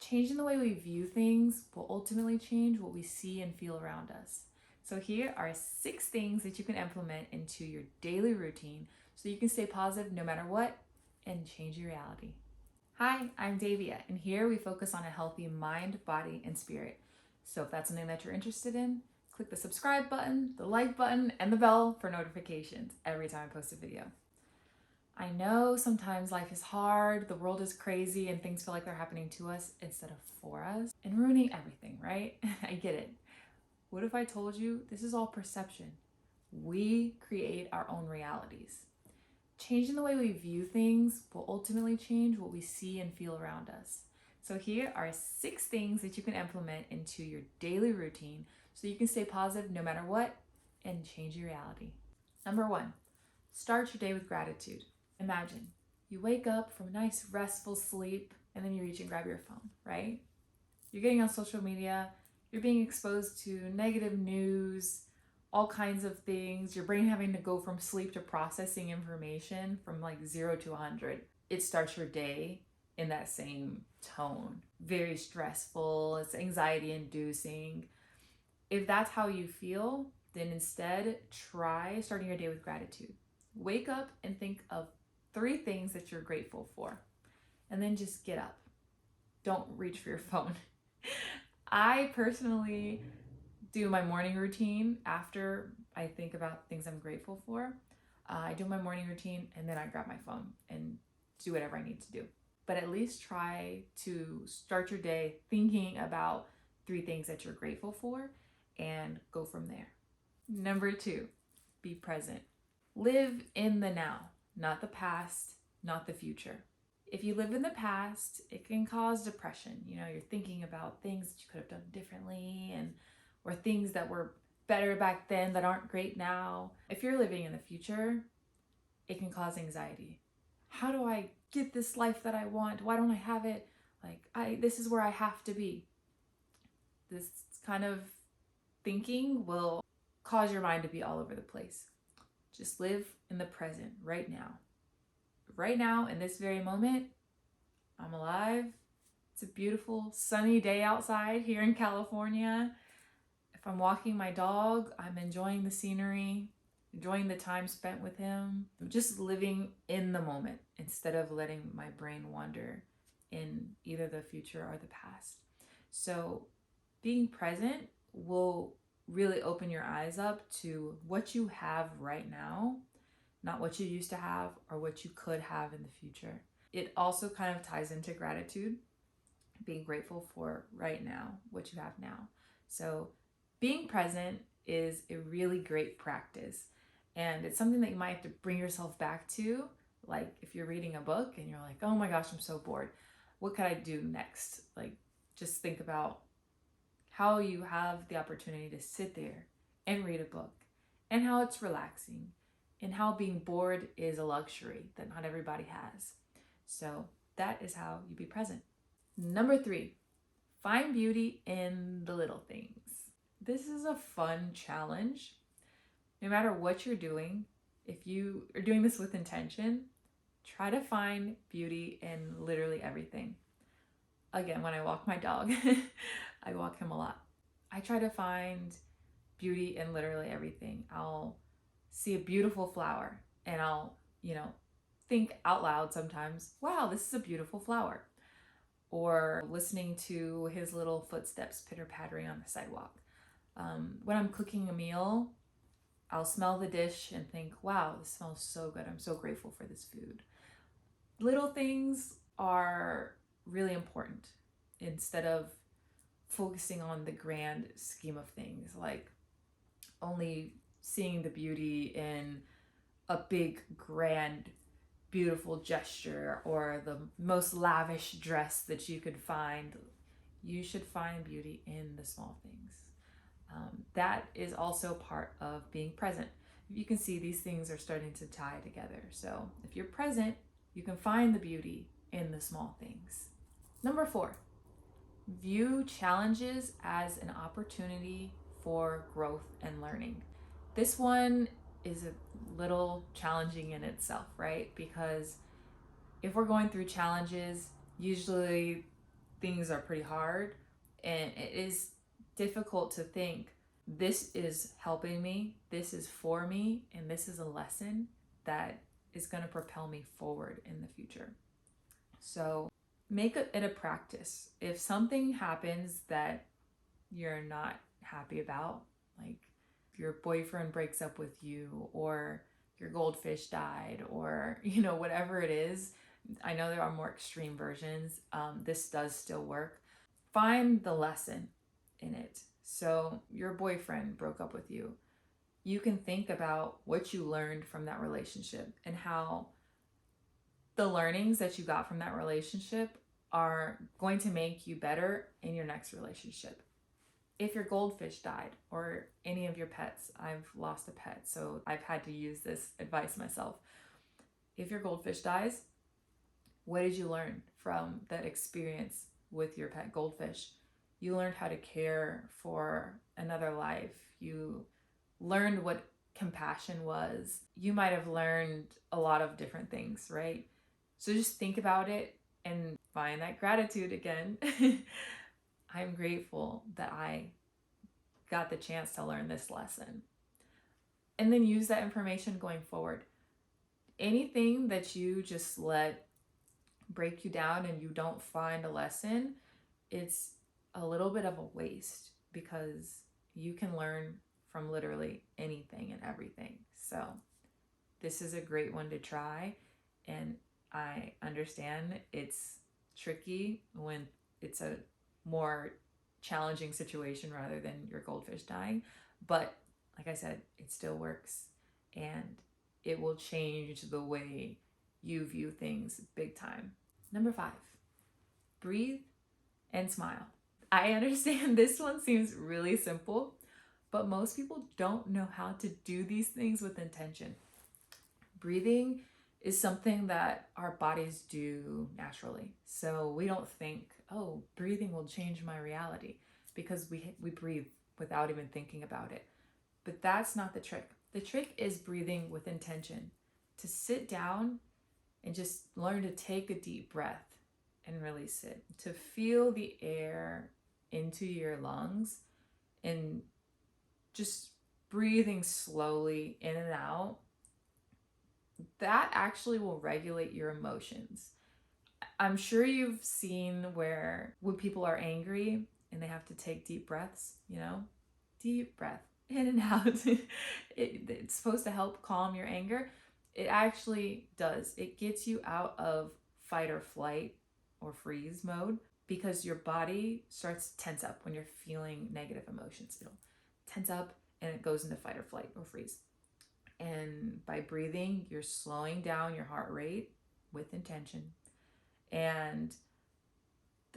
Changing the way we view things will ultimately change what we see and feel around us. So here are 6 things that you can implement into your daily routine so you can stay positive no matter what and change your reality. Hi, I'm Davia, and here we focus on a healthy mind, body, and spirit. So if that's something that you're interested in, click the subscribe button, the like button, and the bell for notifications every time I post a video. I know sometimes life is hard, the world is crazy, and things feel like they're happening to us instead of for us and ruining everything, right? I get it. What if I told you this is all perception? We create our own realities. Changing the way we view things will ultimately change what we see and feel around us. So here are 6 things that you can implement into your daily routine so you can stay positive no matter what and change your reality. Number 1, start your day with gratitude. Imagine you wake up from a nice restful sleep and then you reach and grab your phone, right? You're getting on social media, you're being exposed to negative news, all kinds of things, your brain having to go from sleep to processing information from like 0 to 100. It starts your day in that same tone. Very stressful, it's anxiety inducing. If that's how you feel, then instead try starting your day with gratitude. Wake up and think of 3 things that you're grateful for, and then just get up. Don't reach for your phone. I personally do my morning routine after I think about things I'm grateful for. I do my morning routine and then I grab my phone and do whatever I need to do. But at least try to start your day thinking about 3 things that you're grateful for and go from there. Number 2, be present. Live in the now, not the past, not the future. If you live in the past, it can cause depression. You're thinking about things that you could have done differently or things that were better back then that aren't great now. If you're living in the future, it can cause anxiety. How do I get this life that I want? Why don't I have it? This is where I have to be. This kind of thinking will cause your mind to be all over the place. Just live in the present right now. Right now, in this very moment, I'm alive. It's a beautiful sunny day outside here in California. If I'm walking my dog, I'm enjoying the scenery, enjoying the time spent with him. I'm just living in the moment instead of letting my brain wander in either the future or the past. So being present will really open your eyes up to what you have right now, not what you used to have or what you could have in the future. It also kind of ties into gratitude, being grateful for right now, what you have now. So being present is a really great practice, and it's something that you might have to bring yourself back to. Like if you're reading a book and you're like, oh my gosh, I'm so bored. What could I do next? Just think about how you have the opportunity to sit there and read a book, and how it's relaxing, and how being bored is a luxury that not everybody has. So that is how you be present. Number 3, find beauty in the little things. This is a fun challenge. No matter what you're doing, if you are doing this with intention, try to find beauty in literally everything. Again, when I walk my dog, I walk him a lot. I try to find beauty in literally everything. I'll see a beautiful flower and I'll, think out loud sometimes, wow, this is a beautiful flower. Or listening to his little footsteps pitter-pattering on the sidewalk. When I'm cooking a meal, I'll smell the dish and think, wow, this smells so good. I'm so grateful for this food. Little things are really important instead of focusing on the grand scheme of things, like only seeing the beauty in a big, grand, beautiful gesture or the most lavish dress that you could find. You should find beauty in the small things. That is also part of being present. You can see these things are starting to tie together. So if you're present, you can find the beauty in the small things. Number 4, view challenges as an opportunity for growth and learning. This one is a little challenging in itself, right? Because if we're going through challenges, usually things are pretty hard, and it is difficult to think this is helping me, this is for me, and this is a lesson that is going to propel me forward in the future. So make it a practice. If something happens that you're not happy about, like your boyfriend breaks up with you, or your goldfish died, or whatever it is, I know there are more extreme versions. This does still work. Find the lesson in it. So your boyfriend broke up with you. You can think about what you learned from that relationship and how the learnings that you got from that relationship are going to make you better in your next relationship. If your goldfish died, or any of your pets, I've lost a pet, so I've had to use this advice myself. If your goldfish dies, what did you learn from that experience with your pet goldfish? You learned how to care for another life. You learned what compassion was. You might have learned a lot of different things, right? So just think about it and find that gratitude again. I'm grateful that I got the chance to learn this lesson. And then use that information going forward. Anything that you just let break you down and you don't find a lesson, it's a little bit of a waste, because you can learn from literally anything and everything. So this is a great one to try. And I understand it's tricky when it's a more challenging situation rather than your goldfish dying. But like I said, it still works, and it will change the way you view things big time. Number 5, breathe and smile. I understand this one seems really simple, but most people don't know how to do these things with intention. Breathing is something that our bodies do naturally. So we don't think, oh, breathing will change my reality, because we breathe without even thinking about it. But that's not the trick. The trick is breathing with intention. To sit down and just learn to take a deep breath and release it. To feel the air into your lungs and just breathing slowly in and out. That actually will regulate your emotions. I'm sure you've seen where when people are angry and they have to take deep breaths, deep breath in and out. It's supposed to help calm your anger. It actually does. It gets you out of fight or flight or freeze mode, because your body starts to tense up when you're feeling negative emotions. It'll tense up and it goes into fight or flight or freeze. And by breathing, you're slowing down your heart rate with intention. And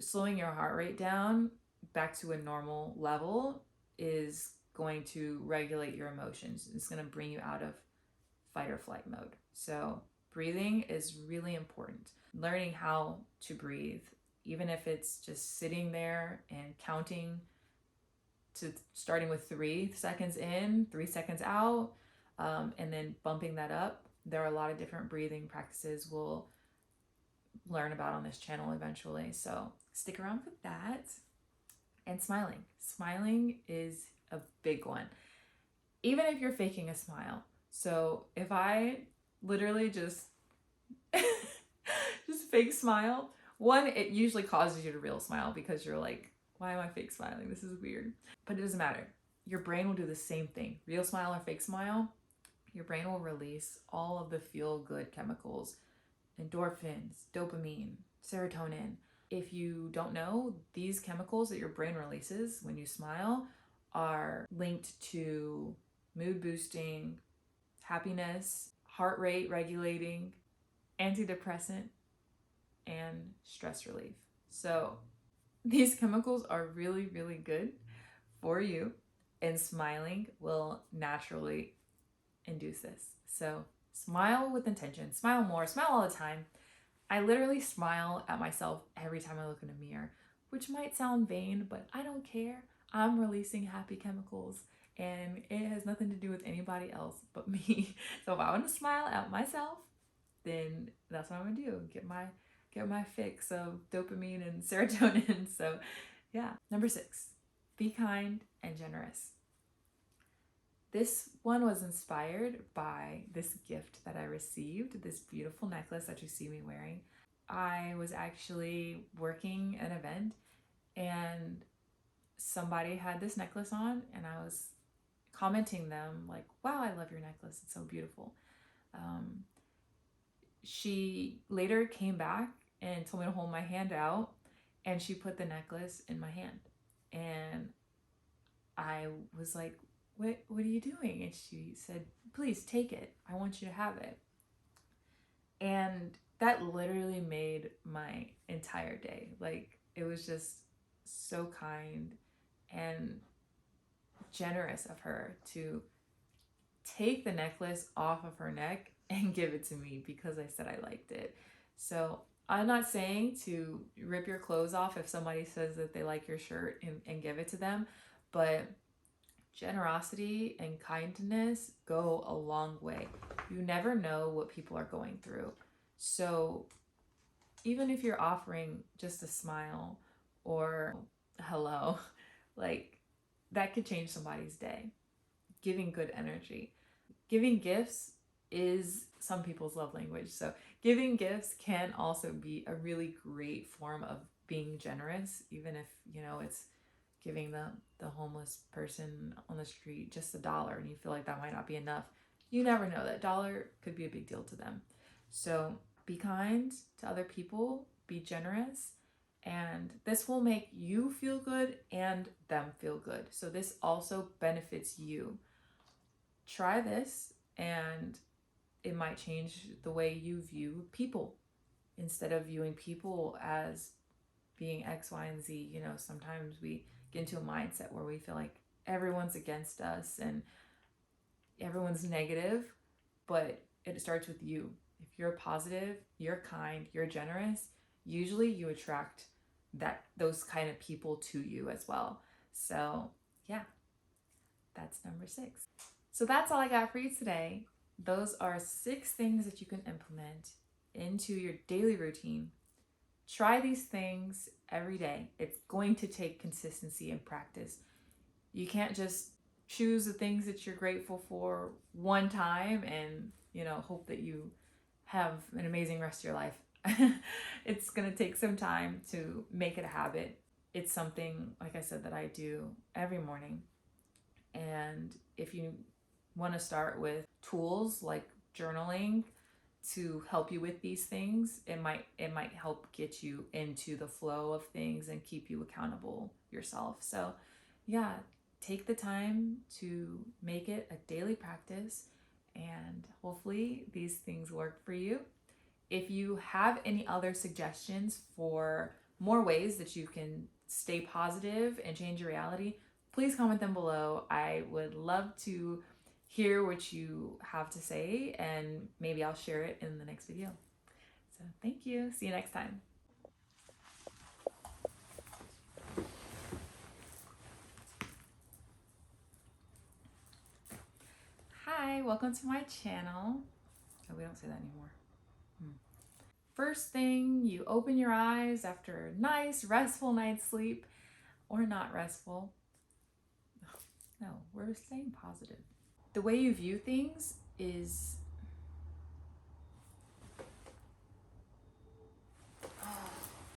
slowing your heart rate down back to a normal level is going to regulate your emotions. It's going to bring you out of fight or flight mode. So breathing is really important. Learning how to breathe, even if it's just sitting there and counting to starting with 3 seconds in, 3 seconds out, and then bumping that up. There are a lot of different breathing practices we'll learn about on this channel eventually. So stick around for that. And smiling. Smiling is a big one. Even if you're faking a smile. So if I literally just fake smile, one, it usually causes you to real smile, because you're like, why am I fake smiling? This is weird. But it doesn't matter. Your brain will do the same thing. Real smile or fake smile, your brain will release all of the feel-good chemicals, endorphins, dopamine, serotonin. If you don't know, these chemicals that your brain releases when you smile are linked to mood boosting, happiness, heart rate regulating, antidepressant, and stress relief. So these chemicals are really, really good for you, and smiling will naturally induce this. So smile with intention. Smile more. Smile all the time. I literally smile at myself every time I look in a mirror, which might sound vain, but I don't care. I'm releasing happy chemicals, and it has nothing to do with anybody else but me. So if I want to smile at myself, then that's what I'm gonna do. Get get my fix of dopamine and serotonin. So yeah. Number 6, be kind and generous. This one was inspired by this gift that I received, this beautiful necklace that you see me wearing. I was actually working an event and somebody had this necklace on, and I was commenting them like, wow, I love your necklace, it's so beautiful. She later came back and told me to hold my hand out, and she put the necklace in my hand, and I was like, what are you doing? And she said, please take it, I want you to have it. And that literally made my entire day. Like, it was just so kind and generous of her to take the necklace off of her neck and give it to me because I said I liked it. So I'm not saying to rip your clothes off if somebody says that they like your shirt and give it to them, but generosity and kindness go a long way. You never know what people are going through. So even if you're offering just a smile or hello, like, that could change somebody's day. Giving good energy. Giving gifts is some people's love language. So giving gifts can also be a really great form of being generous, even if, it's giving the homeless person on the street just $1 and you feel like that might not be enough. You never know, that dollar could be a big deal to them. So be kind to other people, be generous, and this will make you feel good and them feel good. So this also benefits you. Try this and it might change the way you view people. Instead of viewing people as being X, Y, and Z, sometimes we get into a mindset where we feel like everyone's against us and everyone's negative, but it starts with you. If you're positive, you're kind, you're generous, usually you attract those kind of people to you as well. So yeah, that's number 6. So that's all I got for you today. Those are 6 things that you can implement into your daily routine. Try these things every day. It's going to take consistency and practice. You can't just choose the things that you're grateful for one time and, hope that you have an amazing rest of your life. It's going to take some time to make it a habit. It's something, like I said, that I do every morning. And if you want to start with tools like journaling to help you with these things, it might help get you into the flow of things and keep you accountable yourself. So yeah, take the time to make it a daily practice, and hopefully these things work for you. If you have any other suggestions for more ways that you can stay positive and change your reality, please comment them below. I would love to hear what you have to say, and maybe I'll share it in the next video. So thank you. See you next time. Hi, welcome to my channel. Oh, we don't say that anymore. First thing, you open your eyes after a nice, restful night's sleep, or not restful. No, we're staying positive. The way you view things is